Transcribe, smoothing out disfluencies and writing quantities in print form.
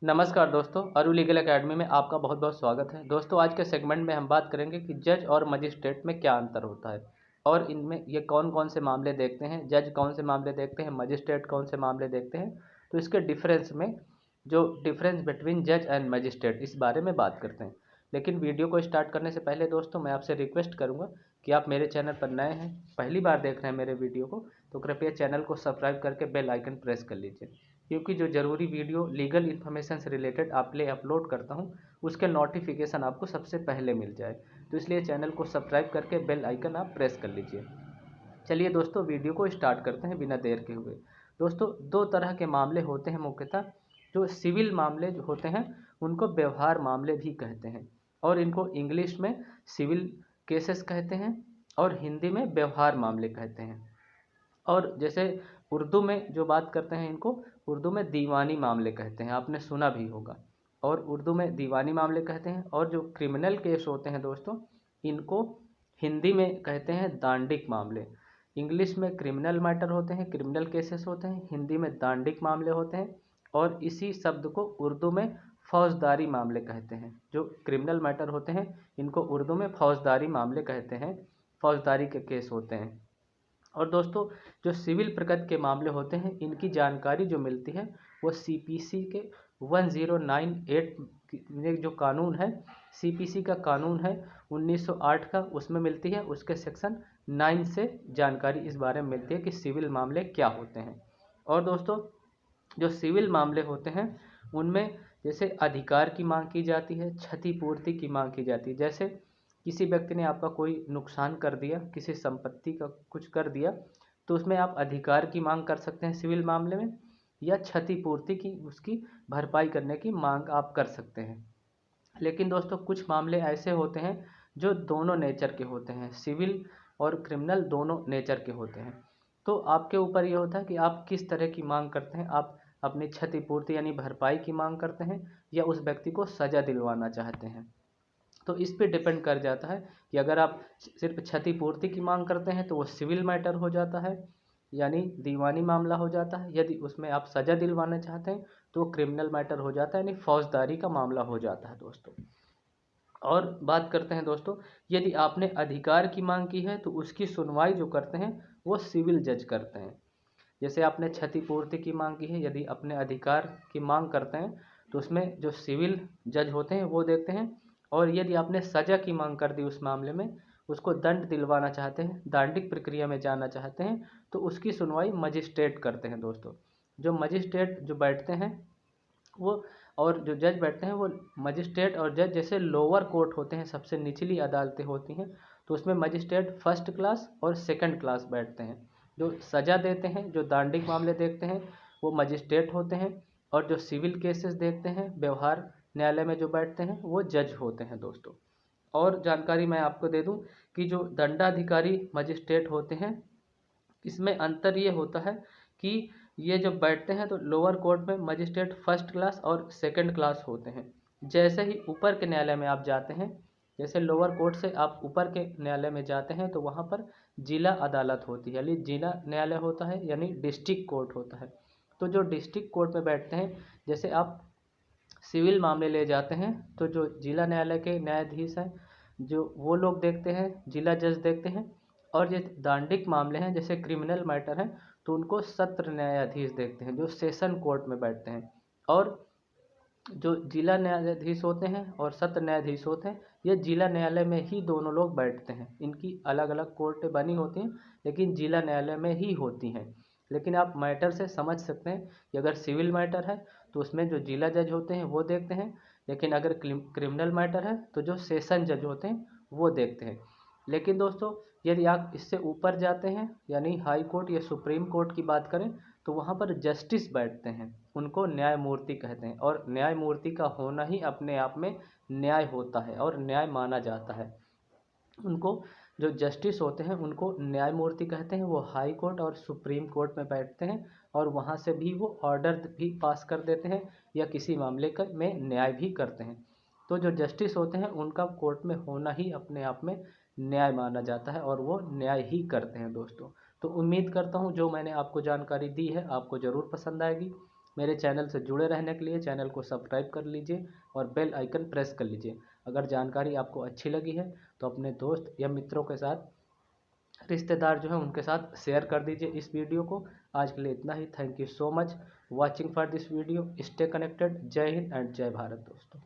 नमस्कार दोस्तों, अरु लीगल एकेडमी में आपका बहुत बहुत स्वागत है। दोस्तों, आज के सेगमेंट में हम बात करेंगे कि जज और मजिस्ट्रेट में क्या अंतर होता है और इनमें ये कौन कौन से मामले देखते हैं, जज कौन से मामले देखते हैं, मजिस्ट्रेट कौन से मामले देखते हैं। तो इसके डिफरेंस में जो डिफरेंस बिटवीन जज एंड मजिस्ट्रेट, इस बारे में बात करते हैं। लेकिन वीडियो को स्टार्ट करने से पहले दोस्तों, मैं आपसे रिक्वेस्ट करूँगा कि आप मेरे चैनल पर नए हैं, पहली बार देख रहे हैं मेरे वीडियो को, तो कृपया चैनल को सब्सक्राइब करके बेल आइकन प्रेस कर लीजिए, क्योंकि जो ज़रूरी वीडियो लीगल इन्फॉर्मेशन से रिलेटेड आपके लिए अपलोड करता हूँ, उसके नोटिफिकेशन आपको सबसे पहले मिल जाए। तो इसलिए चैनल को सब्सक्राइब करके बेल आइकन आप प्रेस कर लीजिए। चलिए दोस्तों, वीडियो को स्टार्ट करते हैं बिना देर के हुए। दोस्तों, दो तरह के मामले होते हैं मुख्यतः। जो सिविल मामले जो होते हैं उनको व्यवहार मामले भी कहते हैं, और इनको इंग्लिश में सिविल केसेस कहते हैं और हिंदी में व्यवहार मामले कहते हैं। और जैसे उर्दू में जो बात करते हैं, इनको उर्दू में दीवानी मामले कहते हैं, आपने सुना भी होगा। और उर्दू में दीवानी मामले कहते हैं। और जो क्रिमिनल केस होते हैं दोस्तों, इनको हिंदी में कहते हैं दांडिक मामले। इंग्लिश में क्रिमिनल मैटर होते हैं, क्रिमिनल केसेस होते हैं, हिंदी में दांडिक मामले होते हैं। और इसी शब्द को उर्दू में फौजदारी मामले कहते हैं। जो क्रिमिनल मैटर होते हैं, इनको उर्दू में फौजदारी मामले कहते हैं, फौजदारी के केस होते हैं। और दोस्तों, जो सिविल प्रकृति के मामले होते हैं, इनकी जानकारी जो मिलती है वो सीपीसी के 1098 में जो कानून है, सीपीसी का कानून है 1908 का, उसमें मिलती है। उसके सेक्शन 9 से जानकारी इस बारे में मिलती है कि सिविल मामले क्या होते हैं। और दोस्तों, जो सिविल मामले होते हैं उनमें जैसे अधिकार की मांग की जाती है, क्षतिपूर्ति की मांग की जाती है। जैसे किसी व्यक्ति ने आपका कोई नुकसान कर दिया, किसी संपत्ति का कुछ कर दिया, तो उसमें आप अधिकार की मांग कर सकते हैं सिविल मामले में, या क्षतिपूर्ति की, उसकी भरपाई करने की मांग आप कर सकते हैं। लेकिन दोस्तों, कुछ मामले ऐसे होते हैं जो दोनों नेचर के होते हैं, सिविल और क्रिमिनल दोनों नेचर के होते हैं। तो आपके ऊपर ये होता है कि आप किस तरह की मांग करते हैं। आप अपनी क्षतिपूर्ति यानी भरपाई की मांग करते हैं, या उस व्यक्ति को सज़ा दिलवाना चाहते हैं। तो इस पे डिपेंड कर जाता है कि अगर आप सिर्फ क्षतिपूर्ति की मांग करते हैं तो वो सिविल मैटर हो जाता है, यानी दीवानी मामला हो जाता है। यदि उसमें आप सज़ा दिलवाना चाहते हैं तो वो क्रिमिनल मैटर हो जाता है, यानी फौजदारी का मामला हो जाता है दोस्तों। और बात करते हैं दोस्तों, यदि आपने अधिकार की मांग की है तो उसकी सुनवाई जो करते हैं वो सिविल जज करते हैं। जैसे आपने क्षतिपूर्ति की मांग की है, यदि अपने अधिकार की मांग करते हैं तो उसमें जो सिविल जज होते हैं वो देखते हैं। और यदि आपने सज़ा की मांग कर दी उस मामले में, उसको दंड दिलवाना चाहते हैं, दांडिक प्रक्रिया में जाना चाहते हैं, तो उसकी सुनवाई मजिस्ट्रेट करते हैं दोस्तों। जो मजिस्ट्रेट जो बैठते हैं वो, और जो जज बैठते हैं वो, मजिस्ट्रेट और जज जैसे लोअर कोर्ट होते हैं, सबसे निचली अदालतें होती हैं, तो उसमें मजिस्ट्रेट फर्स्ट क्लास और सेकंड क्लास बैठते हैं। जो सज़ा देते हैं, जो दांडिक मामले देखते हैं, वो मजिस्ट्रेट होते हैं। और जो सिविल केसेस देखते हैं, व्यवहार न्यायालय में जो बैठते हैं, वो जज होते हैं दोस्तों। और जानकारी मैं आपको दे दूं कि जो दंडाधिकारी मजिस्ट्रेट होते हैं, इसमें अंतर ये होता है कि ये जब बैठते हैं तो लोअर कोर्ट में मजिस्ट्रेट फर्स्ट क्लास और सेकंड क्लास होते हैं। जैसे ही ऊपर के न्यायालय में आप जाते हैं, जैसे लोअर कोर्ट से आप ऊपर के न्यायालय में जाते हैं, तो वहाँ पर जिला अदालत होती है, यानी जिला न्यायालय होता है, यानी डिस्ट्रिक्ट कोर्ट होता है। तो जो डिस्ट्रिक्ट कोर्ट में बैठते हैं, जैसे आप सिविल मामले ले जाते हैं तो जो जिला न्यायालय के न्यायाधीश हैं, जो वो लोग देखते हैं, जिला जज देखते हैं। और जो दांडिक मामले हैं, जैसे क्रिमिनल मैटर हैं, तो उनको सत्र न्यायाधीश देखते हैं, जो सेशन कोर्ट में बैठते हैं। और जो जिला न्यायाधीश होते हैं और सत्र न्यायाधीश होते हैं, ये जिला न्यायालय में ही दोनों लोग बैठते हैं। इनकी अलग अलग कोर्टें बनी होती हैं, लेकिन जिला न्यायालय में ही होती हैं। लेकिन आप मैटर से समझ सकते हैं कि अगर सिविल मैटर है तो उसमें जो जिला जज होते हैं वो देखते हैं, लेकिन अगर क्रिमिनल मैटर है तो जो सेशन जज होते हैं वो देखते हैं। लेकिन दोस्तों, यदि आप इससे ऊपर जाते हैं, यानी हाई कोर्ट या सुप्रीम कोर्ट की बात करें, तो वहाँ पर जस्टिस बैठते हैं, उनको न्यायमूर्ति कहते हैं। और न्यायमूर्ति का होना ही अपने आप में न्याय होता है और न्याय माना जाता है। उनको, जो जस्टिस होते हैं उनको न्यायमूर्ति कहते हैं। वो हाई कोर्ट और सुप्रीम कोर्ट में बैठते हैं, और वहाँ से भी वो ऑर्डर भी पास कर देते हैं, या किसी मामले का में न्याय भी करते हैं। तो जो जस्टिस होते हैं उनका कोर्ट में होना ही अपने आप में न्याय माना जाता है, और वो न्याय ही करते हैं दोस्तों। तो उम्मीद करता हूँ जो मैंने आपको जानकारी दी है आपको ज़रूर पसंद आएगी। मेरे चैनल से जुड़े रहने के लिए चैनल को सब्सक्राइब कर लीजिए और बेल आइकन प्रेस कर लीजिए। अगर जानकारी आपको अच्छी लगी है तो अपने दोस्त या मित्रों के साथ, रिश्तेदार जो है उनके साथ शेयर कर दीजिए इस वीडियो को। आज के लिए इतना ही। Thank you so much watching for this video. Stay connected. जय हिंद एंड जय भारत दोस्तों।